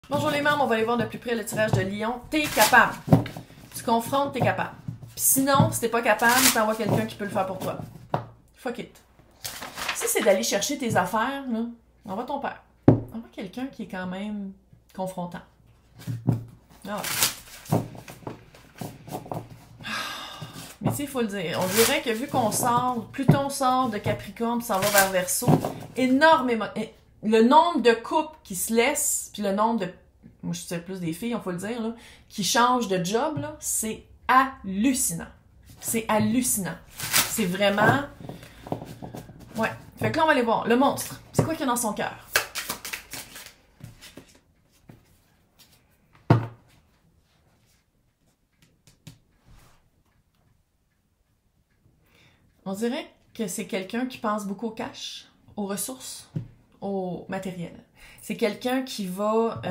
Bonjour les membres, on va aller voir de plus près le tirage de Lion. T'es capable. Tu confrontes, t'es capable. Puis sinon, si t'es pas capable, t'envoies quelqu'un qui peut le faire pour toi. Fuck it. Si c'est d'aller chercher tes affaires, là, envoie ton père. Envoie quelqu'un qui est quand même confrontant. Ah ouais. Mais tu sais, il faut le dire. On dirait que vu qu'on sort, Pluton sort de Capricorne, s'en va vers Verseau, énormément. Le nombre de couples qui se laissent, puis le nombre de. Moi, je sais plus des filles, il faut le dire, là, qui changent de job, là, c'est hallucinant. C'est hallucinant. C'est vraiment. Ouais. Fait que là, on va aller voir. Le monstre. C'est quoi qu'il y a dans son cœur? On dirait que c'est quelqu'un qui pense beaucoup au cash, aux ressources, au matériel. C'est quelqu'un qui va...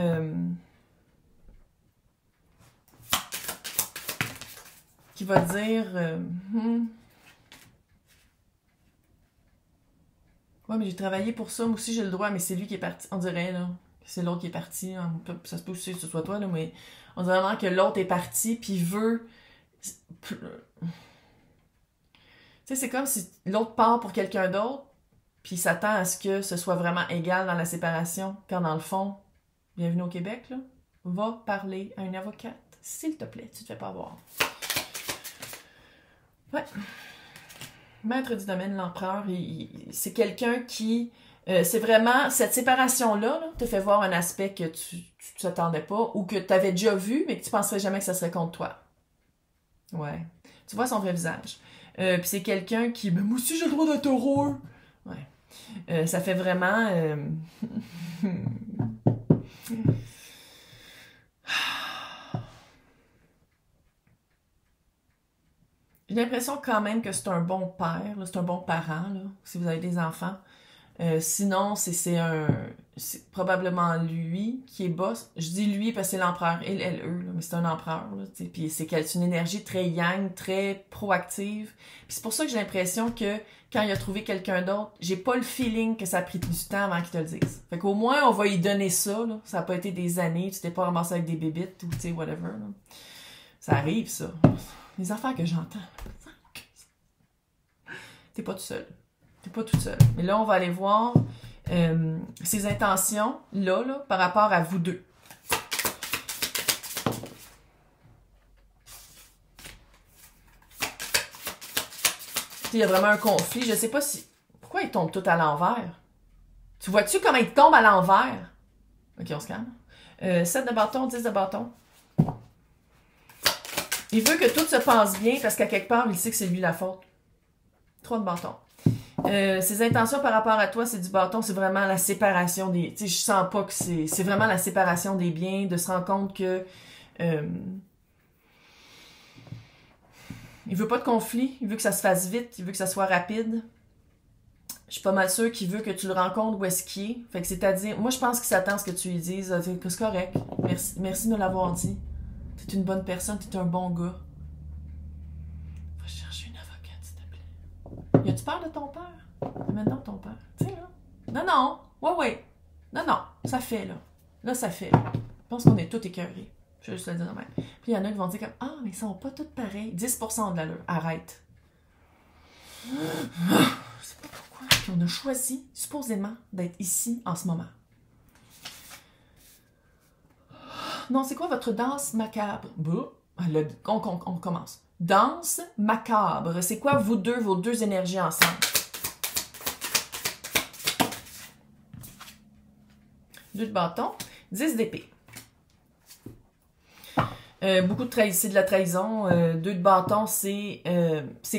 qui va dire... Ouais, mais j'ai travaillé pour ça, moi aussi j'ai le droit, mais c'est lui qui est parti. On dirait, là, que c'est l'autre qui est parti. Ça se peut aussi que ce soit toi, là, mais on dirait vraiment que l'autre est parti, puis il veut... Tu sais, c'est comme si l'autre part pour quelqu'un d'autre, puis il s'attend à ce que ce soit vraiment égal dans la séparation, quand dans le fond, bienvenue au Québec, là, va parler à une avocate, s'il te plaît, tu te fais pas avoir. Ouais. Maître du domaine, l'empereur, c'est quelqu'un qui... c'est vraiment... Cette séparation-là là, te fait voir un aspect que tu t'attendais pas, ou que tu avais déjà vu, mais que tu penserais jamais que ça serait contre toi. Ouais. Tu vois son vrai visage. Puis c'est quelqu'un qui... Mais moi aussi, j'ai le droit d'être heureux. Ouais. Ça fait vraiment... J'ai l'impression quand même que c'est un bon père, c'est un bon parent, là, si vous avez des enfants. Sinon, c'est probablement lui qui est boss. Je dis lui parce que c'est l'empereur, il, elle, eux, là, mais c'est un empereur. Là, puis c'est une énergie très yang, très proactive. Puis c'est pour ça que j'ai l'impression que quand il a trouvé quelqu'un d'autre, j'ai pas le feeling que ça a pris du temps avant qu'il te le dise. Fait qu'au moins, on va lui donner ça. Là. Ça a pas été des années, tu t'es pas ramassé avec des bébites ou tu sais, whatever. Là. Ça arrive, ça. Les affaires que j'entends. T'es pas tout seul. T'es pas tout seul. Mais là, on va aller voir ses intentions, là, par rapport à vous deux. Il y a vraiment un conflit. Je sais pas si... Pourquoi ils tombent tout à l'envers? Tu vois-tu comment ils tombent à l'envers? Ok, on se calme. 7 de bâton, 10 de bâton. Il veut que tout se passe bien parce qu'à quelque part, il sait que c'est lui la faute. 3 de bâton. Ses intentions par rapport à toi, c'est du bâton, c'est vraiment la séparation des... Tu sais, je sens pas que c'est vraiment la séparation des biens, de se rendre compte que... il veut pas de conflit, il veut que ça se fasse vite, il veut que ça soit rapide. Je suis pas mal sûre qu'il veut que tu le rencontres où est-ce qu'il est. Fait que c'est-à-dire... Moi, je pense qu'il s'attend à ce que tu lui dises que c'est correct. Merci de me l'avoir dit. T'es une bonne personne, t'es un bon gars. Va chercher une avocate, s'il te plaît. Y a-tu peur de ton père? Maintenant, ton père. Tu sais, là. Non. Ouais. Non. Ça fait, là. Là, ça fait. Je pense qu'on est tous écœurés. Je vais juste le dire de même. Puis il y en a qui vont dire comme ah, mais ils sont pas tous pareils. 10% de l'allure. Arrête. Je sais pas pourquoi. Puis on a choisi, supposément, d'être ici en ce moment. Non, c'est quoi votre danse macabre? On commence. Danse macabre. C'est quoi vos deux énergies ensemble? Deux de bâton, 10 d'épée. Beaucoup de trahison, c'est de la trahison. 2 de bâton, c'est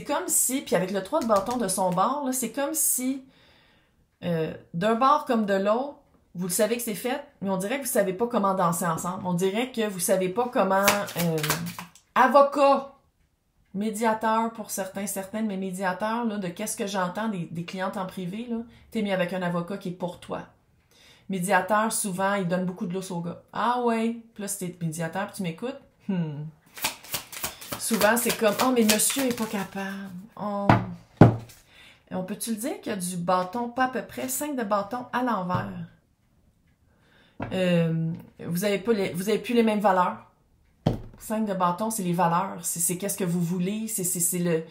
comme si, puis avec le 3 de bâton de son bord, là, c'est comme si d'un bord comme de l'autre, vous le savez que c'est fait, mais on dirait que vous savez pas comment danser ensemble. On dirait que vous savez pas comment... avocat, médiateur pour certaines, mais médiateur, là, de qu'est-ce que j'entends des clientes en privé, là, t'es mis avec un avocat qui est pour toi. Médiateur, souvent, il donne beaucoup de lousse au gars. Ah ouais, puis là, si t'es médiateur, puis tu m'écoutes, souvent, c'est comme, oh, mais monsieur est pas capable. Oh. On peut-tu le dire qu'il y a du bâton, pas à peu près, 5 de bâton à l'envers? Vous avez plus les mêmes valeurs. 5 de bâton, c'est les valeurs. C'est qu'est-ce que vous voulez. C'est le...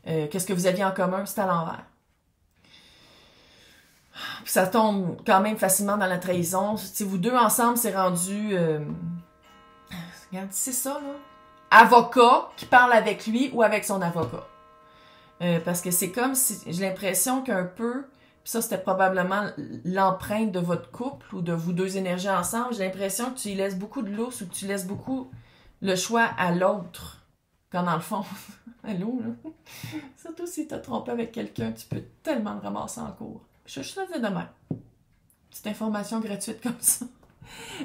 qu'est-ce que vous aviez en commun. C'est à l'envers. Puis ça tombe quand même facilement dans la trahison. Si vous deux ensemble, c'est rendu... regarde, c'est ça, là. Avocat qui parle avec lui ou avec son avocat. Parce que c'est comme si... J'ai l'impression qu'un peu... Puis ça, c'était probablement l'empreinte de votre couple ou de vous deux énergies ensemble. J'ai l'impression que tu y laisses beaucoup de lousse ou que tu laisses beaucoup le choix à l'autre. Quand dans le fond... Allô, là? Surtout si t'as trompé avec quelqu'un, tu peux tellement le ramasser en cours. Je te le dis demain. Petite information gratuite comme ça.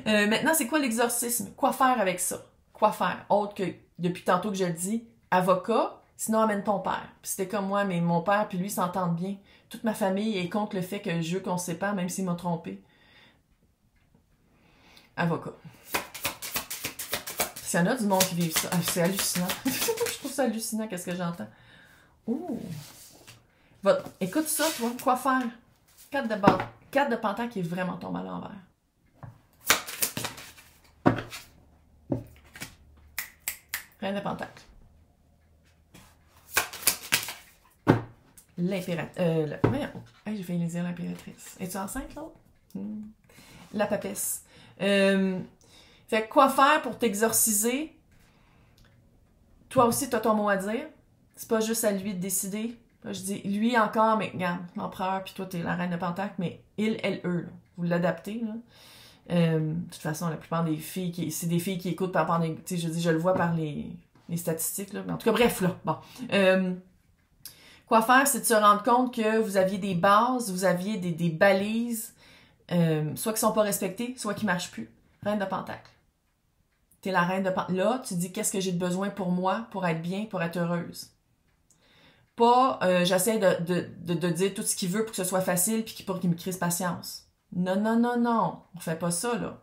Maintenant, c'est quoi l'exorcisme? Quoi faire avec ça? Quoi faire? Autre que, depuis tantôt que je le dis, avocat, sinon amène ton père. Puis c'était comme moi, mais mon père puis lui s'entendent bien. Toute ma famille est contre le fait que je veux qu'on se sépare, même s'il m'a trompé. Avocat. S'il y en a du monde qui vit ça, c'est hallucinant. Je trouve ça hallucinant, qu'est-ce que j'entends. Ouh! Écoute ça, toi. Quoi faire? 4 de pentacle qui est vraiment tombé à l'envers. Reine de pentacle. L'impératrice. Hey, j'ai failli dire l'impératrice. Es-tu enceinte, l'autre? La papesse. Fait que quoi faire pour t'exorciser? Toi aussi, t'as ton mot à dire. C'est pas juste à lui de décider. Là, je dis, lui encore, mais regarde, l'empereur, puis toi, t'es la reine de pentacle, mais il, elle, eux, là, vous l'adaptez, là. De toute façon, la plupart des filles, c'est des filles qui écoutent par rapport, tu sais, je le vois par les statistiques, là. Mais en tout cas, bref, là, bon. Quoi faire, c'est de se rendre compte que vous aviez des bases, vous aviez des balises, soit qui sont pas respectées, soit qui marchent plus. Reine de pentacle. T'es la reine de pentacle. Là, tu dis, qu'est-ce que j'ai de besoin pour moi, pour être bien, pour être heureuse. Pas, j'essaie de dire tout ce qu'il veut pour que ce soit facile puis pour qu'il me crise patience. Non, non, non, non. On fait pas ça, là.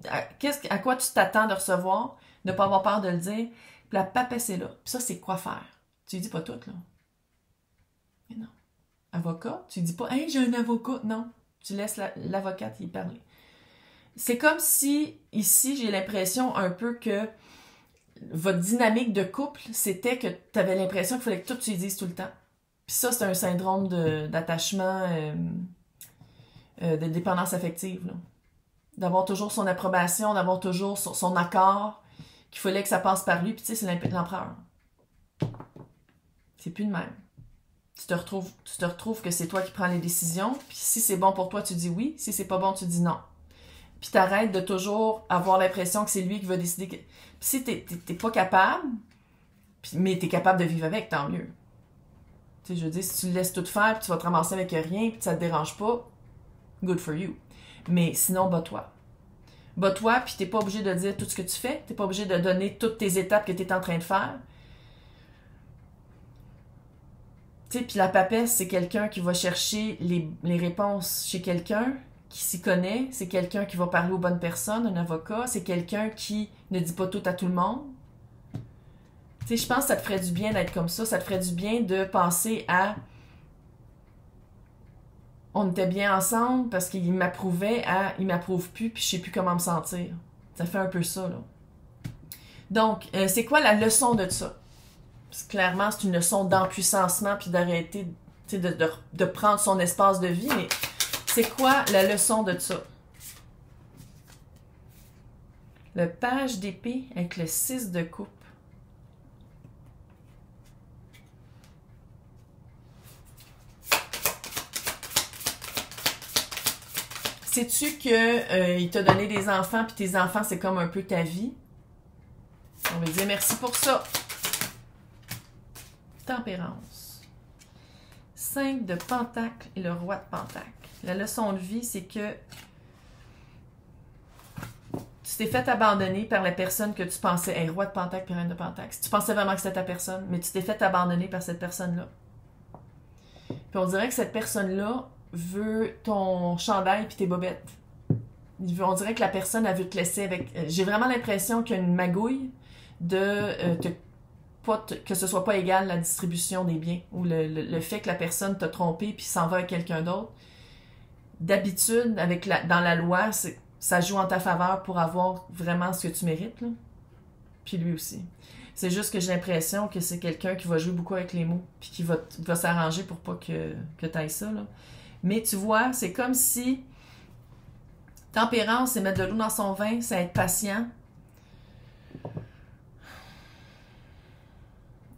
À quoi tu t'attends de recevoir, de pas avoir peur de le dire, puis la papesse est là. Puis ça, c'est quoi faire. Tu lui dis pas tout, là. Mais non. Avocat, tu lui dis pas, hey, j'ai un avocat. Non. Tu laisses l'avocate y parler. C'est comme si, ici, j'ai l'impression un peu que votre dynamique de couple, c'était que tu avais l'impression qu'il fallait que tout tu lui dises tout le temps. Puis ça, c'est un syndrome d'attachement, de dépendance affective. Là. D'avoir toujours son approbation, d'avoir toujours son accord, qu'il fallait que ça passe par lui. Puis tu sais, c'est l'empereur. C'est plus de même. Tu te retrouves que c'est toi qui prends les décisions. Puis si c'est bon pour toi, tu dis oui. Si c'est pas bon, tu dis non. Puis t'arrêtes de toujours avoir l'impression que c'est lui qui va décider. Puis si t'es pas capable, mais t'es capable de vivre avec, tant mieux. Tu sais, je veux dire, si tu le laisses tout faire, puis tu vas te ramasser avec rien, puis ça te dérange pas, good for you. Mais sinon, bats-toi. Bats-toi, puis t'es pas obligé de dire tout ce que tu fais. T'es pas obligé de donner toutes tes étapes que t'es en train de faire. Tu sais, puis la papesse, c'est quelqu'un qui va chercher les réponses chez quelqu'un qui s'y connaît, c'est quelqu'un qui va parler aux bonnes personnes, un avocat, c'est quelqu'un qui ne dit pas tout à tout le monde. Tu sais, je pense que ça te ferait du bien d'être comme ça te ferait du bien de penser à on était bien ensemble parce qu'il m'approuvait à il m'approuve plus puis je sais plus comment me sentir. Ça fait un peu ça, là. Donc, c'est quoi la leçon de ça? Parce que clairement, c'est une leçon d'empuissancement puis d'arrêter de prendre son espace de vie, mais c'est quoi la leçon de ça? Le page d'épée avec le 6 de coupe. Sais-tu que il t'a donné des enfants, puis tes enfants, c'est comme un peu ta vie? On va dire merci pour ça. Tempérance. 5 de pentacle et le roi de pentacle. La leçon de vie, c'est que tu t'es fait abandonner par la personne que tu pensais, hey, roi de pentacle et reine de pentacle. Si tu pensais vraiment que c'était ta personne, mais tu t'es fait abandonner par cette personne-là. Puis on dirait que cette personne-là veut ton chandail puis tes bobettes. On dirait que la personne, elle veut te laisser avec... J'ai vraiment l'impression qu'il y a une magouille de que ce soit pas égal la distribution des biens ou le fait que la personne t'a trompé puis s'en va avec quelqu'un d'autre. D'habitude, dans la loi, ça joue en ta faveur pour avoir vraiment ce que tu mérites, là. Puis lui aussi. C'est juste que j'ai l'impression que c'est quelqu'un qui va jouer beaucoup avec les mots, puis qui va s'arranger pour pas que tu ailles ça, là. Mais tu vois, c'est comme si tempérance, c'est mettre de l'eau dans son vin, c'est être patient.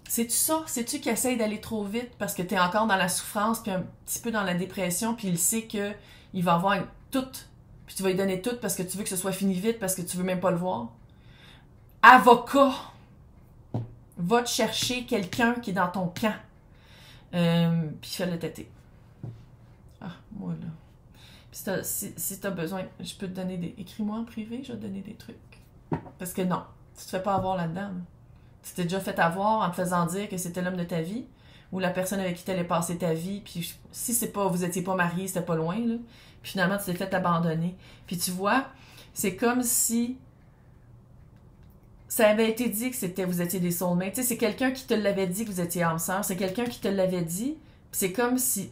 C'est-tu ça? C'est-tu qu'il essaye d'aller trop vite parce que t'es encore dans la souffrance, puis un petit peu dans la dépression, puis il sait que il va avoir tout, puis tu vas lui donner tout parce que tu veux que ce soit fini vite, parce que tu veux même pas le voir? Avocat! Va te chercher quelqu'un qui est dans ton camp. Puis fais-le têter. Ah, moi là. Puis si t'as besoin, je peux te donner des... Écris-moi en privé, je vais te donner des trucs. Parce que non, tu te fais pas avoir là-dedans. Là. Tu t'es déjà fait avoir en te faisant dire que c'était l'homme de ta vie, ou la personne avec qui t'allais passer ta vie, puis si c'est pas, vous étiez pas mariés, c'était pas loin, là. Puis finalement, tu t'es fait abandonner. Puis tu vois, c'est comme si ça avait été dit que vous étiez des soulmates. Tu sais, c'est quelqu'un qui te l'avait dit que vous étiez âme sœur. C'est quelqu'un qui te l'avait dit. Puis c'est comme si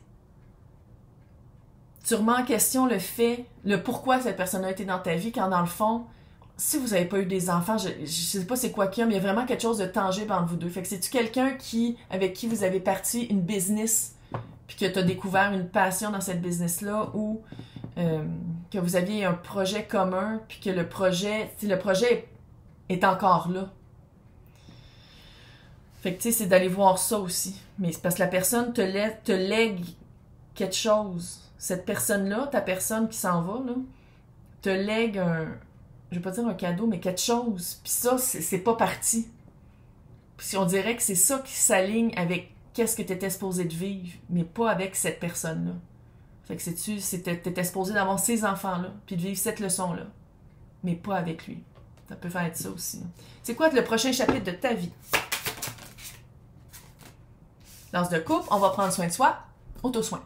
tu remets en question le pourquoi cette personne a été dans ta vie, quand dans le fond, si vous n'avez pas eu des enfants, je sais pas c'est quoi qu'il y a, mais il y a vraiment quelque chose de tangible entre vous deux. Fait que c'est-tu quelqu'un avec qui vous avez parti une business, puis que tu as découvert une passion dans cette business-là, ou que vous aviez un projet commun, puis que le projet est encore là. Fait que tu sais, c'est d'aller voir ça aussi. Mais c'est parce que la personne te lègue quelque chose. Cette personne-là, ta personne qui s'en va, là, te lègue je vais pas dire un cadeau, mais quelque chose. Puis ça, c'est pas parti. Puis on dirait que c'est ça qui s'aligne avec qu'est-ce que t'étais supposé de vivre, mais pas avec cette personne-là. Fait que t'étais supposé d'avoir ces enfants-là, puis de vivre cette leçon-là, mais pas avec lui. Ça peut faire être ça aussi. C'est quoi le prochain chapitre de ta vie? Danse de couple, on va prendre soin de soi, auto-soin.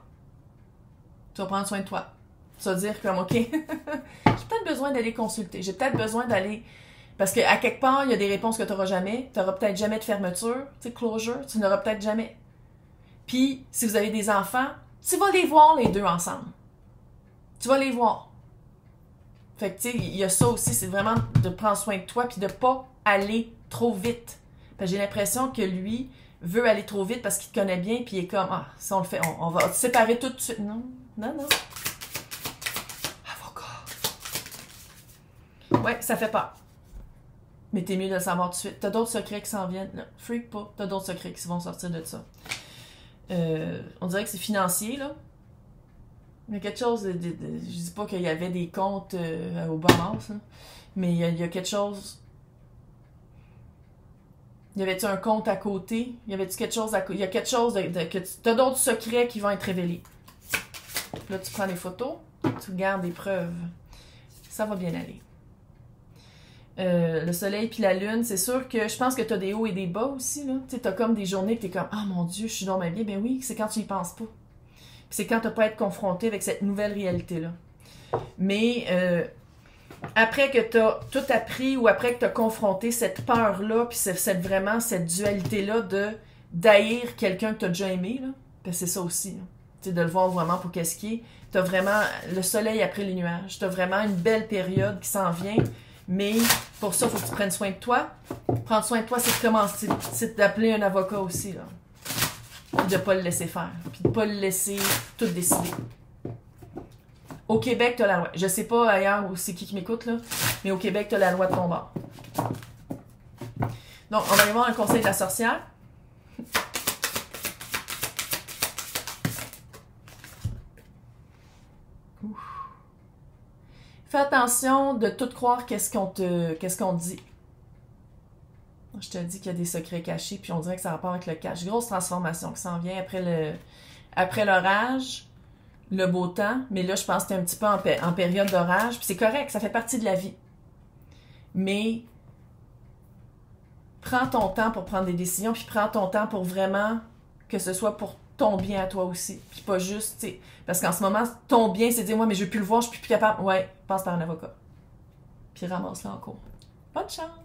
Tu vas prendre soin de toi. Tu vas dire comme, OK, j'ai peut-être besoin d'aller consulter. J'ai peut-être besoin d'aller... Parce qu'à quelque part, il y a des réponses que tu n'auras jamais. Tu n'auras peut-être jamais de fermeture, tu sais, closure. Tu n'auras peut-être jamais. Puis, si vous avez des enfants, tu vas les voir les deux ensemble. Tu vas les voir. Fait que, tu sais, il y a ça aussi, c'est vraiment de prendre soin de toi puis de pas aller trop vite. Parce que j'ai l'impression que lui veut aller trop vite parce qu'il te connaît bien puis il est comme, ah, si on le fait, on va te séparer tout de suite. Non, non, non. Ouais, ça fait peur. Mais t'es mieux de le savoir tout de suite. T'as d'autres secrets qui s'en viennent. Là. Freak pas. T'as d'autres secrets qui vont sortir de ça. On dirait que c'est financier, là. Il y a quelque chose je dis pas qu'il y avait des comptes au Bahamas, hein, mais il y a quelque chose... Y avait-tu un compte à côté? Y avait-tu quelque chose à côté? Il y a quelque chose que t'as d'autres secrets qui vont être révélés. Là, tu prends des photos. Tu regardes des preuves. Ça va bien aller. Le soleil puis la lune, c'est sûr que je pense que t'as des hauts et des bas aussi, là. Tu sais, t'as comme des journées que t'es comme « Ah, mon Dieu, je suis dans ma vie. » Ben oui, c'est quand tu y penses pas. Puis c'est quand t'as pas à être confronté avec cette nouvelle réalité-là. Mais après que t'as tout appris ou après que t'as confronté cette peur-là puis vraiment cette dualité-là d'haïr quelqu'un que t'as déjà aimé, là, ben c'est ça aussi, hein. Tu sais, de le voir vraiment pour qu'est-ce qui est. T'as vraiment le soleil après les nuages. T'as vraiment une belle période qui s'en vient. Mais pour ça, il faut que tu prennes soin de toi. Prendre soin de toi, c'est de commencer, c'est d'appeler un avocat aussi, là. Puis de ne pas le laisser faire. Puis de ne pas le laisser tout décider. Au Québec, tu as la loi. Je sais pas ailleurs où c'est qui m'écoute, là, mais au Québec, tu as la loi de ton bord. Donc, on va aller voir un conseil de la sorcière. Fais attention de tout croire qu'est-ce qu'on te dit. Je te dis qu'il y a des secrets cachés, puis on dirait que ça a rapport avec le cache. Grosse transformation qui s'en vient après l'orage, le beau temps. Mais là, je pense que t'es un petit peu en période d'orage. Puis c'est correct, ça fait partie de la vie. Mais prends ton temps pour prendre des décisions, puis prends ton temps pour vraiment que ce soit pour ton bien à toi aussi. Puis pas juste, tu sais, parce qu'en ce moment, ton bien, c'est de dire, moi, mais je veux plus le voir, je suis plus capable. Ouais, passe par un avocat. Puis ramasse-le en cours. Bonne chance!